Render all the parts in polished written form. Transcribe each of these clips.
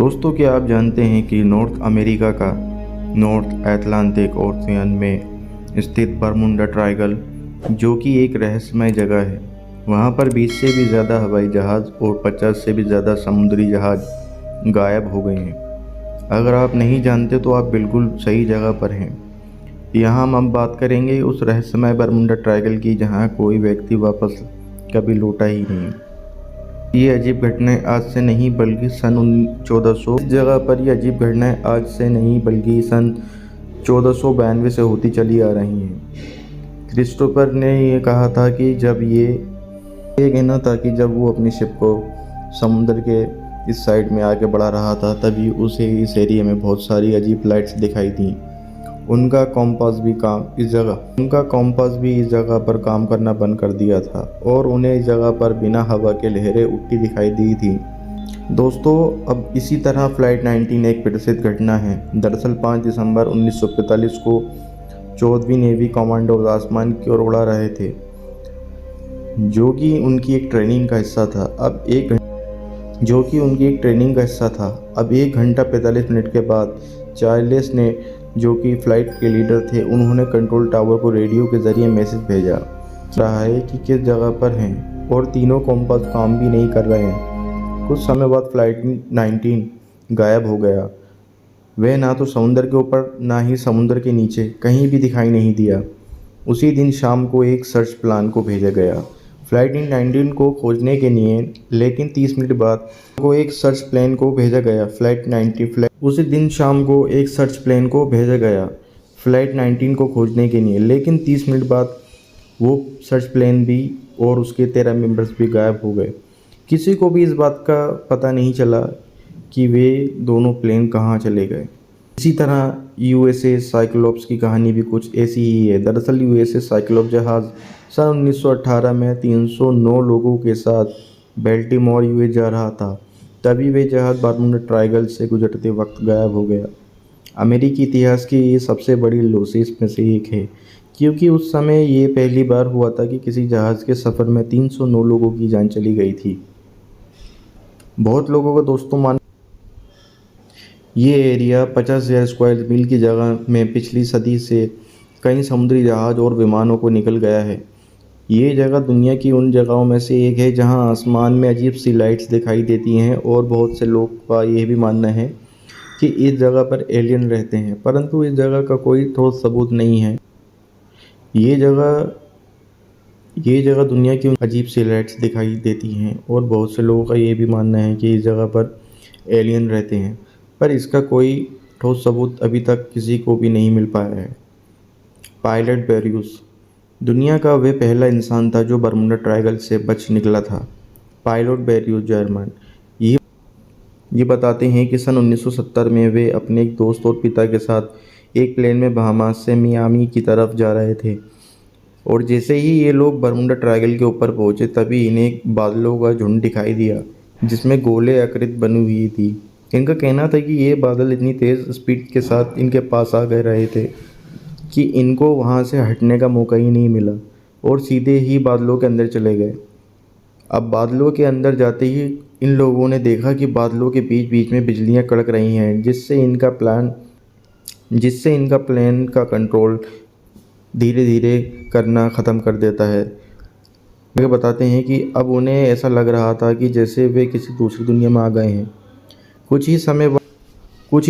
दोस्तों, क्या आप जानते हैं कि नॉर्थ अमेरिका का नॉर्थ अटलांटिक ओशियन में स्थित बरमुडा ट्रायंगल, जो कि एक रहस्यमय जगह है, वहां पर 20 से भी ज़्यादा हवाई जहाज़ और 50 से भी ज़्यादा समुद्री जहाज़ गायब हो गए हैं। अगर आप नहीं जानते तो आप बिल्कुल सही जगह पर हैं। यहाँ हम अब बात करेंगे उस रहस्यमय बरमुडा ट्रायंगल की, जहाँ कोई व्यक्ति वापस कभी लौटा ही नहीं। ये अजीब घटनाएं आज से नहीं बल्कि सन 1400 इस जगह पर ये अजीब घटनाएं आज से नहीं बल्कि सन 1492 से होती चली आ रही हैं। क्रिस्टोफर ने ये कहा था कि जब ये कहना था कि जब वो अपनी शिप को समुद्र के इस साइड में आगे बढ़ा रहा था, तभी उसे इस एरिया में बहुत सारी अजीब लाइट्स दिखाई दी। उनका कॉम्पास भी इस जगह पर काम करना बंद कर दिया था और उन्हें इस जगह पर बिना हवा के लहरें उठती दिखाई दी थी। दोस्तों, अब इसी तरह फ्लाइट 19 एक प्रसिद्ध घटना है। दरअसल 5 दिसंबर 1945 को 14वीं नेवी कमांडो आसमान की ओर उड़ा रहे थे, जो कि उनकी एक ट्रेनिंग का हिस्सा था। अब 1 घंटा 45 मिनट के बाद चार्ल्स ने, जो कि फ़्लाइट के लीडर थे, उन्होंने कंट्रोल टावर को रेडियो के ज़रिए मैसेज भेजा रहा है कि किस जगह पर हैं, और तीनों कॉम्पास काम भी नहीं कर रहे हैं। कुछ समय बाद फ़्लाइट 19 गायब हो गया। वह ना तो समुद्र के ऊपर ना ही समुद्र के नीचे कहीं भी दिखाई नहीं दिया। उसी दिन शाम को एक सर्च प्लान को भेजा गया फ़्लाइट 19 को खोजने के लिए, लेकिन 30 मिनट बाद को एक सर्च प्लेन को भेजा गया उसी दिन शाम को एक सर्च प्लेन को भेजा गया फ़्लाइट 19 को खोजने के लिए, लेकिन 30 मिनट बाद वो सर्च प्लेन भी और उसके 13 मेंबर्स भी गायब हो गए। किसी को भी इस बात का पता नहीं चला कि वे दोनों प्लेन कहाँ चले गए। इसी तरह यूएसए साइक्लोप्स की कहानी भी कुछ ऐसी ही है। दरअसल यूएसए साइक्लोप्स जहाज़ सन 1918 में 309 लोगों के साथ बेल्टिमोर यूएस जा रहा था, तभी वे जहाज़ बरमुडा ट्रायंगल से गुजरते वक्त गायब हो गया। अमेरिकी इतिहास की ये सबसे बड़ी लॉसेस में से एक है, क्योंकि उस समय ये पहली बार हुआ था कि किसी जहाज़ के सफ़र में 309 लोगों की जान चली गई थी। बहुत लोगों का दोस्तों ये एरिया 50,000 स्क्वायर मील की जगह में पिछली सदी से कई समुद्री जहाज़ और विमानों को निकल गया है। ये जगह दुनिया की उन जगहों में से एक है जहां आसमान में अजीब सी लाइट्स दिखाई देती हैं, और बहुत से लोग का यह भी मानना है कि इस जगह पर एलियन रहते हैं, परंतु इस जगह का कोई ठोस सबूत नहीं है। ये जगह दुनिया की अजीब सी लाइट्स दिखाई देती हैं, और बहुत से लोगों का ये भी मानना है कि इस जगह पर एलियन रहते हैं, पर इसका कोई ठोस सबूत अभी तक किसी को भी नहीं मिल पाया है। पायलट बेरियस दुनिया का वह पहला इंसान था जो बरमुडा ट्रायंगल से बच निकला था। पायलट बेरियस जर्मन ये बताते हैं कि सन 1970 में वे अपने एक दोस्त और पिता के साथ एक प्लेन में बहामास से मियामी की तरफ जा रहे थे, और जैसे ही ये लोग बरमुडा ट्रायंगल के ऊपर पहुंचे, तभी इन्हें बादलों का झुंड दिखाई दिया जिसमें गोले आकृति बनी हुई थी। इनका कहना था कि ये बादल इतनी तेज़ स्पीड के साथ इनके पास आ गए रहे थे कि इनको वहाँ से हटने का मौका ही नहीं मिला, और सीधे ही बादलों के अंदर चले गए। अब बादलों के अंदर जाते ही इन लोगों ने देखा कि बादलों के बीच बीच में बिजलियाँ कड़क रही हैं, जिससे इनका प्लेन का कंट्रोल धीरे धीरे करना ख़त्म कर देता है। वे बताते हैं कि अब उन्हें ऐसा लग रहा था कि जैसे वे किसी दूसरी दुनिया में आ गए हैं। कुछ ही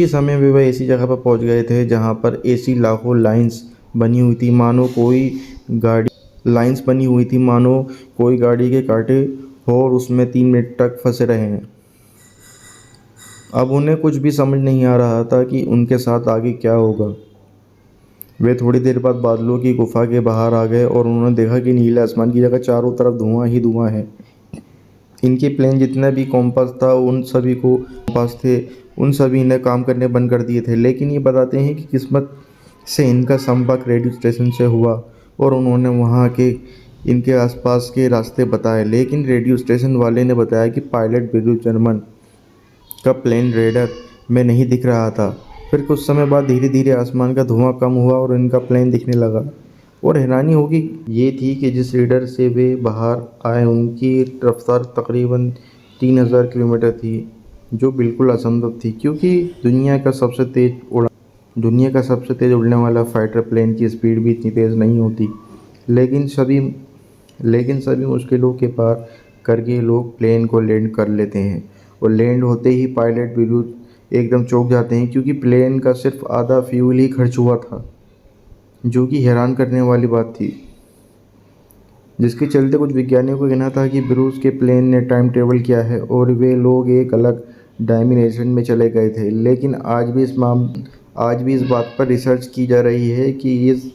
समय में वह ऐसी जगह पर पहुंच गए थे जहां पर ऐसी लाखों लाइंस बनी हुई थी मानो कोई गाड़ी के कांटे हो, और उसमें 3 मिनट तक फंसे रहे हैं। अब उन्हें कुछ भी समझ नहीं आ रहा था कि उनके साथ आगे क्या होगा। वे थोड़ी देर बाद बादलों की गुफा के बाहर आ गए, और उन्होंने देखा कि नीले आसमान की जगह चारों तरफ धुआं ही धुआं है। इनके प्लेन जितना भी कॉम्पास था उन सभी ने काम करने बंद कर दिए थे, लेकिन ये बताते हैं कि किस्मत से इनका संपर्क रेडियो स्टेशन से हुआ, और उन्होंने वहाँ के इनके आसपास के रास्ते बताए। लेकिन रेडियो स्टेशन वाले ने बताया कि पायलट बेरियस जर्मन का प्लेन रेडर में नहीं दिख रहा था। फिर कुछ समय बाद धीरे धीरे आसमान का धुआं कम हुआ और इनका प्लेन दिखने लगा, और हैरानी होगी ये थी कि जिस रेडर से वे बाहर आए उनकी रफ्तार तकरीबन 3000 किलोमीटर थी। जो बिल्कुल असंभव थी, क्योंकि दुनिया का सबसे तेज़ उड़ने वाला फाइटर प्लेन की स्पीड भी इतनी तेज़ नहीं होती। लेकिन सभी लेकिन सभी मुश्किलों के पार करके लोग प्लेन को लैंड कर लेते हैं, और लैंड होते ही पायलट बिल्कुल एकदम चौंक जाते हैं, क्योंकि प्लेन का सिर्फ आधा फ्यूल ही खर्च हुआ था, जो कि हैरान करने वाली बात थी। जिसके चलते कुछ वैज्ञानिकों का कहना था कि ब्रूस के प्लेन ने टाइम ट्रेवल किया है और वे लोग एक अलग डायमेंशन में चले गए थे। लेकिन आज भी इस बात पर रिसर्च की जा रही है कि इस